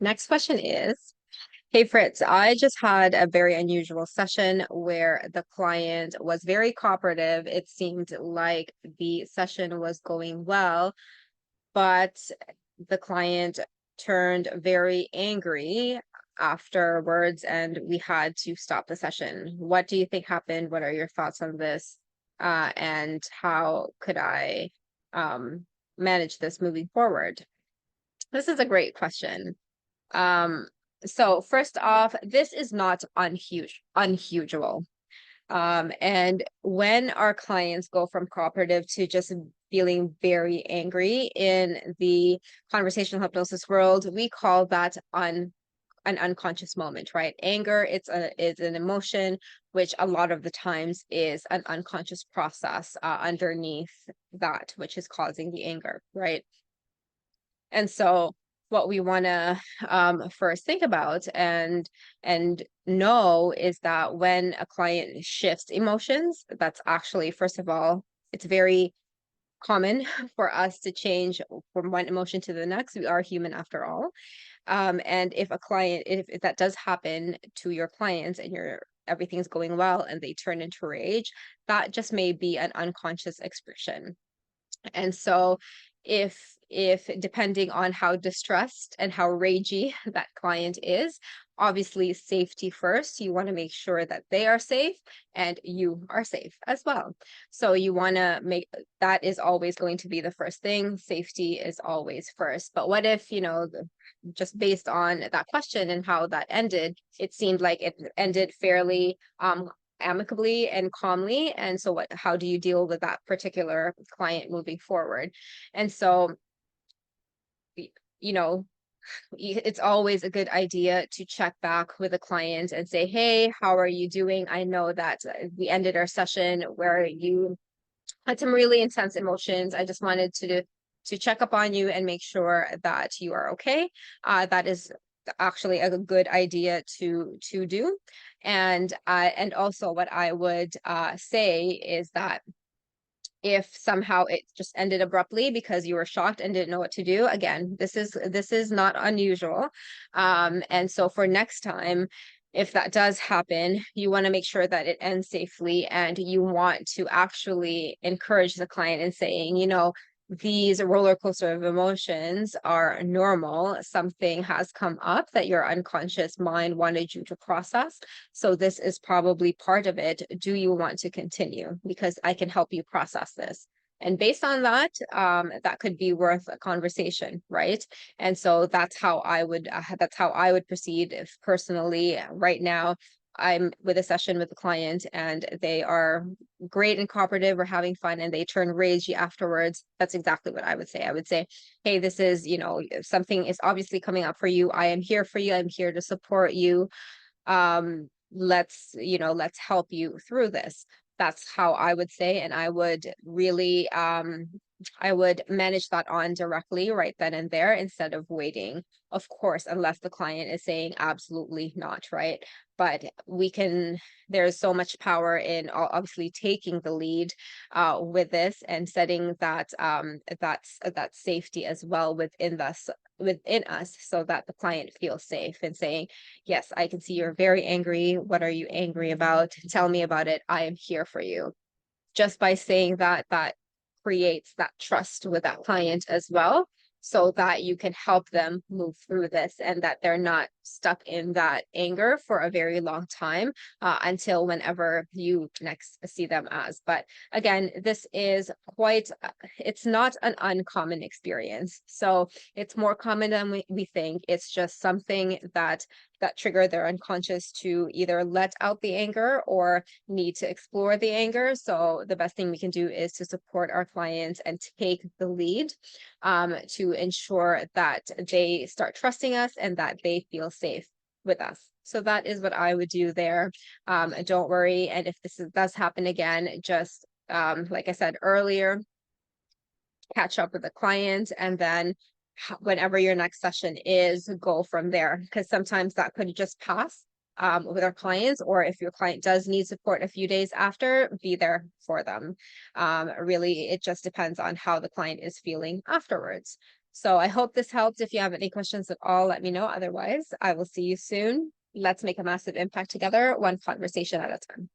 Next question is, hey Fritz, I just had a very unusual session where the client was very cooperative. It seemed like the session was going well, but the client turned very angry afterwards and we had to stop the session. What do you think happened? What are your thoughts on this? And how could I manage this moving forward? This is a great question. Um, so first off, this is not unusual. And when our clients go from cooperative to just feeling very angry in the conversational hypnosis world, we call that an unconscious moment, right? Anger, it's an emotion, which a lot of the times is an unconscious process underneath that, which is causing the anger, right? And so what we want to first think about and know is that when a client shifts emotions, that's actually, first of all, it's very common for us to change from one emotion to the next. We are human after all. And if a client, if that does happen to your clients and everything's going well and they turn into rage, that just may be an unconscious expression. And so if depending on how distressed and how ragey that client is, obviously safety first. You want to make sure that they are safe and you are safe as well. So you want to make that is always going to be the first thing. Safety is always first. But what if, just based on that question and how that ended, it seemed like it ended fairly amicably and calmly. And so how do you deal with that particular client moving forward? And so, you know, it's always a good idea to check back with a client and say, hey, how are you doing? I know that we ended our session where you had some really intense emotions. I just wanted to check up on you and make sure that you are okay. That is actually a good idea to do. And also what I would say is that if somehow it just ended abruptly because you were shocked and didn't know what to do, again, this is not unusual. And so for next time, if that does happen, you want to make sure that it ends safely, and you want to actually encourage the client in saying, these roller coaster of emotions are normal. Something has come up that your unconscious mind wanted you to process. So this is probably part of it. Do you want to continue? Because I can help you process this. And based on that, that could be worth a conversation, right? And so that's how I would proceed if personally right now I'm with a session with a client and they are great and cooperative, we're having fun, and they turn ragey afterwards. That's exactly what I would say. I would say, hey, this is, if something is obviously coming up for you. I am here for you. I'm here to support you. Let's help you through this. That's how I would say, and I would really I would manage that on directly right then and there instead of waiting, of course, unless the client is saying absolutely not, right? But there's so much power in obviously taking the lead with this and setting that safety as well within us so that the client feels safe and saying, yes, I can see you're very angry. What are you angry about? Tell me about it. I am here for you. Just by saying that creates that trust with that client as well, so that you can help them move through this and that they're not stuck in that anger for a very long time until whenever you next see them as. But again, this is it's not an uncommon experience. So it's more common than we think. It's just something that trigger their unconscious to either let out the anger or need to explore the anger. So the best thing we can do is to support our clients and take the lead to ensure that they start trusting us and that they feel safe with us. So that is what I would do there. Don't worry. And if does happen again, just like I said earlier, catch up with the client, and then whenever your next session is, go from there, because sometimes that could just pass with our clients, or if your client does need support a few days after, be there for them. Really, it just depends on how the client is feeling afterwards. So I hope this helped. If you have any questions at all, let me know. Otherwise, I will see you soon. Let's make a massive impact together, one conversation at a time.